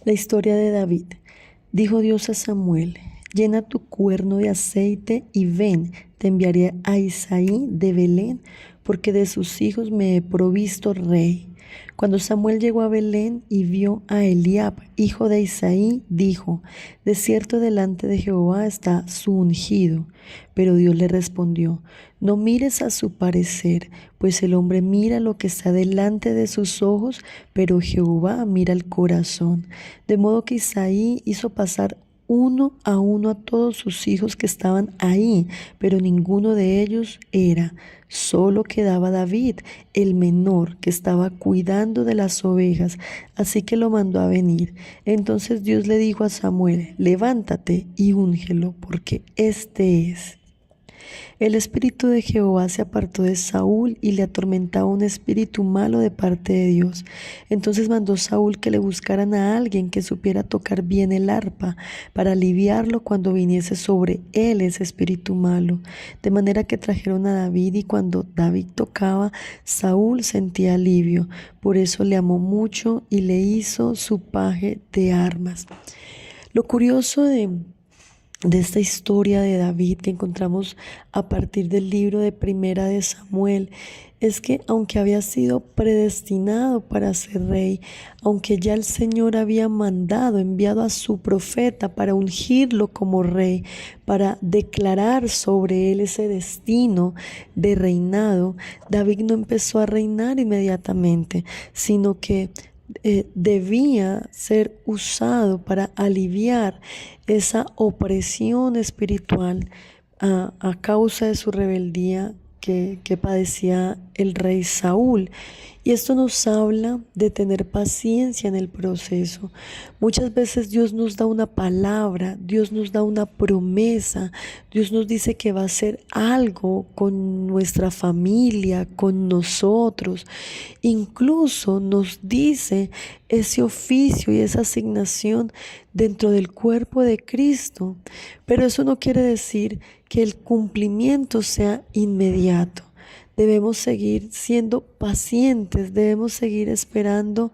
La historia de David. Dijo Dios a Samuel: llena tu cuerno de aceite y ven, te enviaré a Isaí de Belén, porque de sus hijos me he provisto rey. Cuando Samuel llegó a Belén y vio a Eliab, hijo de Isaí, dijo: de cierto delante de Jehová está su ungido. Pero Dios le respondió: no mires a su parecer, pues el hombre mira lo que está delante de sus ojos, pero Jehová mira el corazón. De modo que Isaí hizo pasar uno a todos sus hijos que estaban ahí, pero ninguno de ellos era. Solo quedaba David, el menor, que estaba cuidando de las ovejas, así que lo mandó a venir. Entonces Dios le dijo a Samuel: levántate y úngelo, porque este es. El espíritu de Jehová se apartó de Saúl y le atormentaba un espíritu malo de parte de Dios. Entonces mandó Saúl que le buscaran a alguien que supiera tocar bien el arpa para aliviarlo cuando viniese sobre él ese espíritu malo. De manera que trajeron a David, y cuando David tocaba, Saúl sentía alivio. Por eso le amó mucho y le hizo su paje de armas. Lo curioso de esta historia de David que encontramos a partir del libro de Primera de Samuel es que, aunque había sido predestinado para ser rey, aunque ya el Señor había mandado, enviado a su profeta para ungirlo como rey, para declarar sobre él ese destino de reinado, David no empezó a reinar inmediatamente, sino que debía ser usado para aliviar esa opresión espiritual a causa de su rebeldía que padecía el rey Saúl. Y esto nos habla de tener paciencia en el proceso. Muchas veces Dios nos da una palabra, Dios nos da una promesa, Dios nos dice que va a hacer algo con nuestra familia, con nosotros. Incluso nos dice ese oficio y esa asignación dentro del cuerpo de Cristo. Pero eso no quiere decir que el cumplimiento sea inmediato. Debemos seguir siendo pacientes, debemos seguir esperando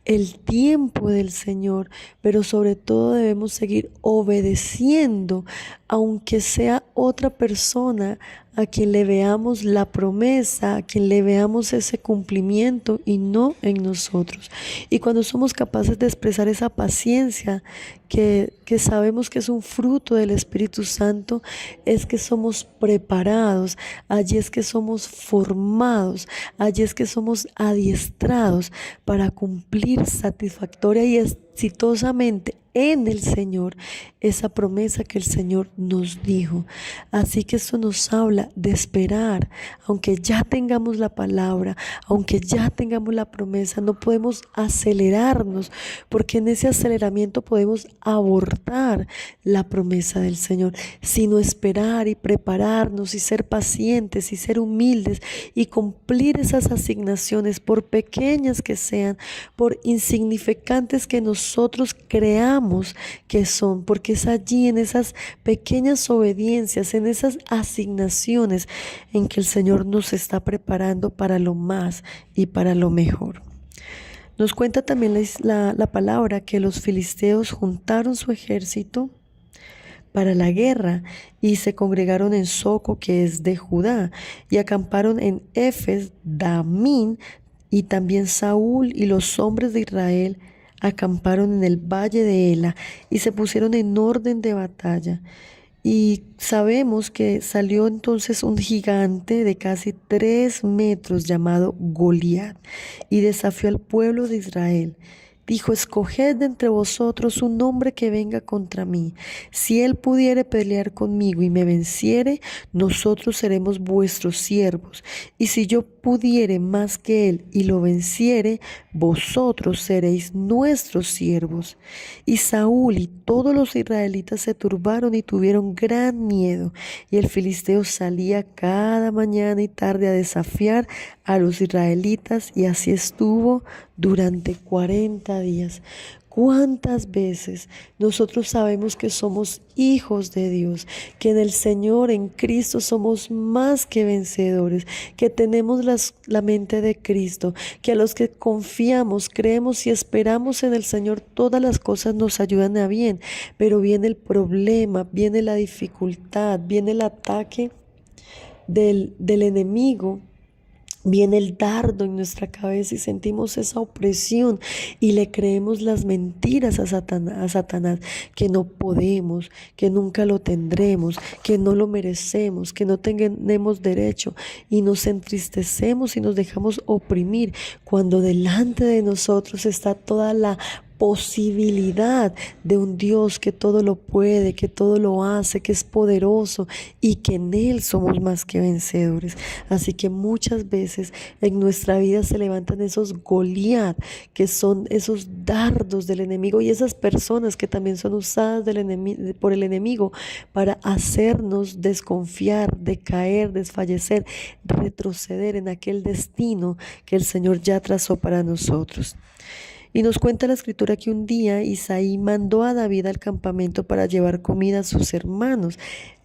el tiempo del Señor, pero sobre todo debemos seguir obedeciendo, aunque sea otra persona a quien le veamos la promesa, a quien le veamos ese cumplimiento y no en nosotros. Y cuando somos capaces de expresar esa paciencia, que sabemos que es un fruto del Espíritu Santo, es que somos preparados, allí es que somos formados, allí es que somos adiestrados para cumplir satisfactoria y exitosamente en el Señor esa promesa que el Señor nos dijo. Así que esto nos habla de esperar, aunque ya tengamos la palabra, aunque ya tengamos la promesa, no podemos acelerarnos, porque en ese aceleramiento podemos abortar la promesa del Señor, sino esperar y prepararnos y ser pacientes y ser humildes y cumplir esas asignaciones, por pequeñas que sean, por insignificantes que nosotros creamos que son, porque es allí en esas pequeñas obediencias, en esas asignaciones en que el Señor nos está preparando para lo más y para lo mejor. Nos cuenta también la palabra que los filisteos juntaron su ejército para la guerra y se congregaron en Soco, que es de Judá, y acamparon en Efes Damín, y también Saúl y los hombres de Israel acamparon en el valle de Ela y se pusieron en orden de batalla. Y sabemos que salió entonces un gigante de casi 3 metros llamado Goliat y desafió al pueblo de Israel. Dijo: escoged de entre vosotros un hombre que venga contra mí. Si él pudiere pelear conmigo y me venciere, nosotros seremos vuestros siervos. Y si yo pudiere más que él y lo venciere, vosotros seréis nuestros siervos. Y Saúl y todos los israelitas se turbaron y tuvieron gran miedo. Y el filisteo salía cada mañana y tarde a desafiar a los israelitas, y así estuvo durante 40 días. ¿Cuántas veces nosotros sabemos que somos hijos de Dios, que en el Señor, en Cristo, somos más que vencedores, que tenemos la mente de Cristo, que a los que confiamos, creemos y esperamos en el Señor, todas las cosas nos ayudan a bien, pero viene el problema, viene la dificultad, viene el ataque del enemigo? Viene el dardo en nuestra cabeza y sentimos esa opresión y le creemos las mentiras a Satanás, que no podemos, que nunca lo tendremos, que no lo merecemos, que no tenemos derecho, y nos entristecemos y nos dejamos oprimir cuando delante de nosotros está toda la posibilidad de un Dios que todo lo puede, que todo lo hace, que es poderoso y que en Él somos más que vencedores. Así que muchas veces en nuestra vida se levantan esos Goliat, que son esos dardos del enemigo, y esas personas que también son usadas por el enemigo para hacernos desconfiar, decaer, desfallecer, retroceder en aquel destino que el Señor ya trazó para nosotros. Y nos cuenta la escritura que un día Isaí mandó a David al campamento para llevar comida a sus hermanos.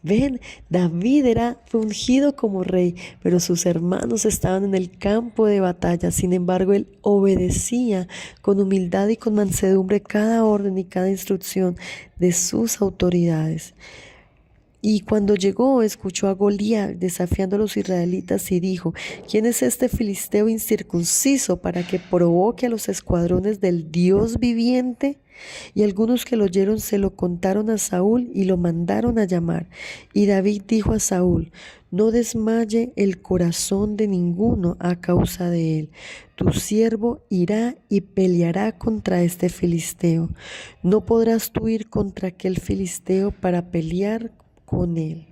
Ven, David fue ungido como rey, pero sus hermanos estaban en el campo de batalla. Sin embargo, él obedecía con humildad y con mansedumbre cada orden y cada instrucción de sus autoridades. Y cuando llegó, escuchó a Goliat desafiando a los israelitas y dijo: ¿Quién es este filisteo incircunciso para que provoque a los escuadrones del Dios viviente? Y algunos que lo oyeron se lo contaron a Saúl y lo mandaron a llamar. Y David dijo a Saúl: No desmaye el corazón de ninguno a causa de él. Tu siervo irá y peleará contra este filisteo. No podrás tú ir contra aquel filisteo para pelear con él,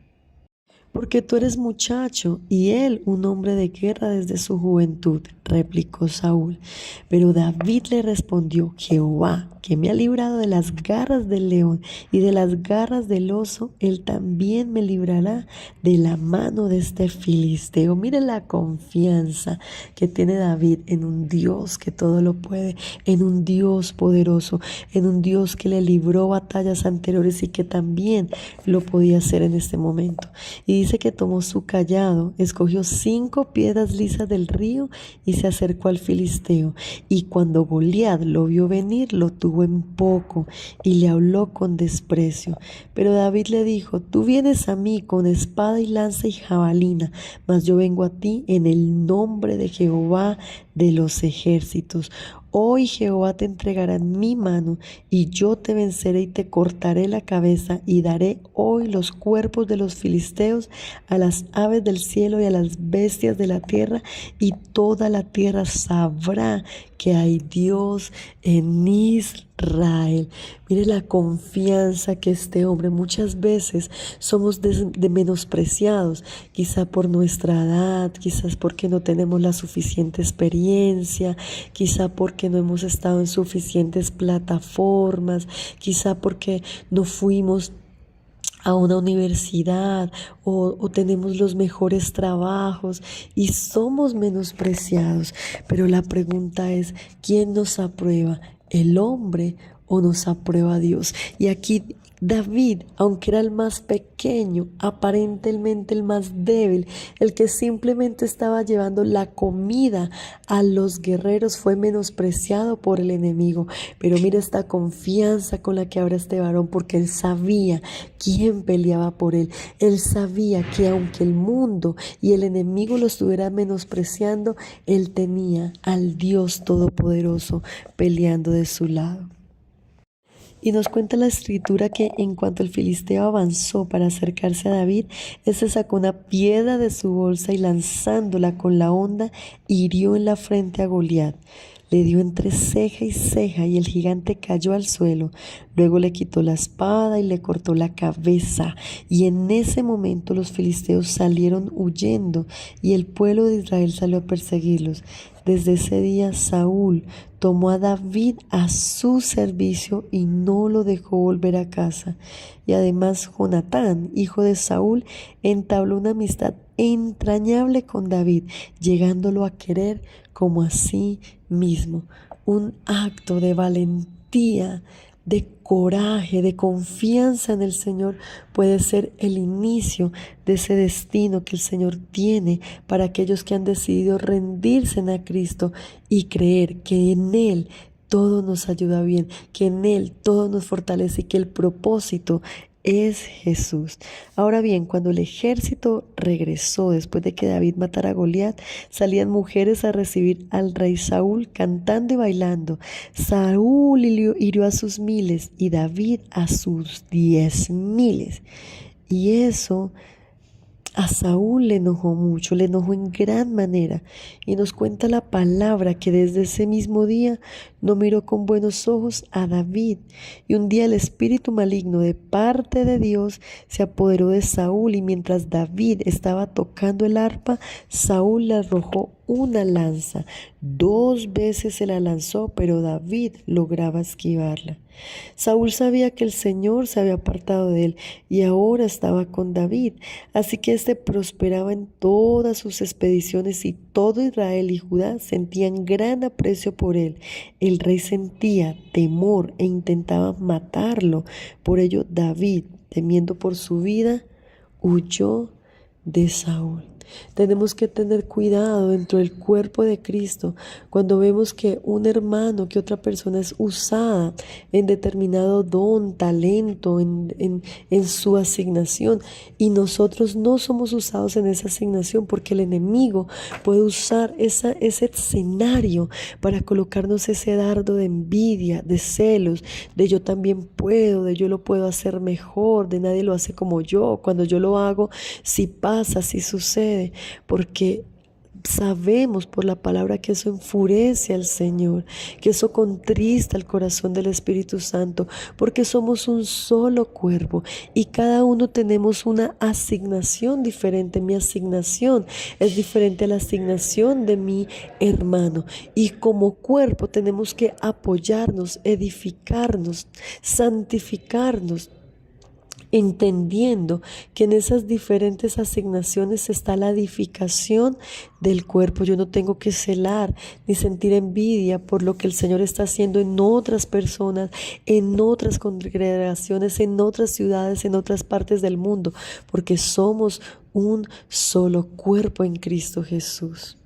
porque tú eres muchacho y él un hombre de guerra desde su juventud, replicó Saúl. Pero David le respondió: Jehová, que me ha librado de las garras del león y de las garras del oso, él también me librará de la mano de este filisteo. Mire la confianza que tiene David en un Dios que todo lo puede, en un Dios poderoso, en un Dios que le libró batallas anteriores y que también lo podía hacer en este momento. Y dice que tomó su cayado, escogió 5 piedras lisas del río y se acercó al filisteo. Y cuando Goliat lo vio venir, lo tuvo en poco y le habló con desprecio. Pero David le dijo: Tú vienes a mí con espada y lanza y jabalina, mas yo vengo a ti en el nombre de Jehová de los ejércitos. Hoy Jehová te entregará en mi mano, y yo te venceré y te cortaré la cabeza, y daré hoy los cuerpos de los filisteos a las aves del cielo y a las bestias de la tierra, y toda la tierra sabrá que hay Dios en Israel. Mire la confianza que este hombre, muchas veces somos de menospreciados, quizá por nuestra edad, quizás porque no tenemos la suficiente experiencia, quizá porque no hemos estado en suficientes plataformas, quizá porque no fuimos a una universidad o tenemos los mejores trabajos y somos menospreciados. Pero la pregunta es: ¿quién nos aprueba? ¿El hombre o nos aprueba Dios? Y aquí David, aunque era el más pequeño, aparentemente el más débil, el que simplemente estaba llevando la comida a los guerreros, fue menospreciado por el enemigo. Pero mira esta confianza con la que habla este varón, porque él sabía quién peleaba por él. Él sabía que aunque el mundo y el enemigo lo estuviera menospreciando, él tenía al Dios Todopoderoso peleando de su lado. Y nos cuenta la escritura que en cuanto el filisteo avanzó para acercarse a David, éste sacó una piedra de su bolsa y lanzándola con la honda, hirió en la frente a Goliat. Le dio entre ceja y ceja y el gigante cayó al suelo. Luego le quitó la espada y le cortó la cabeza. Y en ese momento los filisteos salieron huyendo y el pueblo de Israel salió a perseguirlos. Desde ese día Saúl tomó a David a su servicio y no lo dejó volver a casa. Y además Jonatán, hijo de Saúl, entabló una amistad entrañable con David, llegándolo a querer como a sí mismo. un acto de valentía, de coraje, de confianza en el Señor puede ser el inicio de ese destino que el Señor tiene para aquellos que han decidido rendirse a Cristo y creer que en Él todo nos ayuda bien, que en Él todo nos fortalece y que el propósito es Jesús. Ahora bien, cuando el ejército regresó después de que David matara a Goliat, salían mujeres a recibir al rey Saúl cantando y bailando. Saúl hirió a sus miles y David a sus 10,000. Y eso a Saúl le enojó mucho, le enojó en gran manera. Y nos cuenta la palabra que desde ese mismo día no miró con buenos ojos a David. Y un día el espíritu maligno de parte de Dios se apoderó de Saúl y mientras David estaba tocando el arpa, Saúl le arrojó una lanza. 2 veces se la lanzó, pero David lograba esquivarla. Saúl sabía que el Señor se había apartado de él y ahora estaba con David, así que éste prosperaba en todas sus expediciones y todo Israel y Judá sentían gran aprecio por él. El rey sentía temor e intentaba matarlo. Por ello David, temiendo por su vida, huyó de Saúl. Tenemos que tener cuidado dentro del cuerpo de Cristo cuando vemos que un hermano, que otra persona es usada en determinado don, talento, en su asignación y nosotros no somos usados en esa asignación porque el enemigo puede usar ese escenario para colocarnos ese dardo de envidia, de celos, de yo también puedo, de yo lo puedo hacer mejor, de nadie lo hace como yo, cuando yo lo hago, si pasa, si sucede, porque sabemos por la palabra que eso enfurece al Señor, que eso contrista el corazón del Espíritu Santo, porque somos un solo cuerpo y cada uno tenemos una asignación diferente. Mi asignación es diferente a la asignación de mi hermano y como cuerpo tenemos que apoyarnos, edificarnos, santificarnos, entendiendo que en esas diferentes asignaciones está la edificación del cuerpo. Yo no tengo que celar ni sentir envidia por lo que el Señor está haciendo en otras personas, en otras congregaciones, en otras ciudades, en otras partes del mundo, porque somos un solo cuerpo en Cristo Jesús.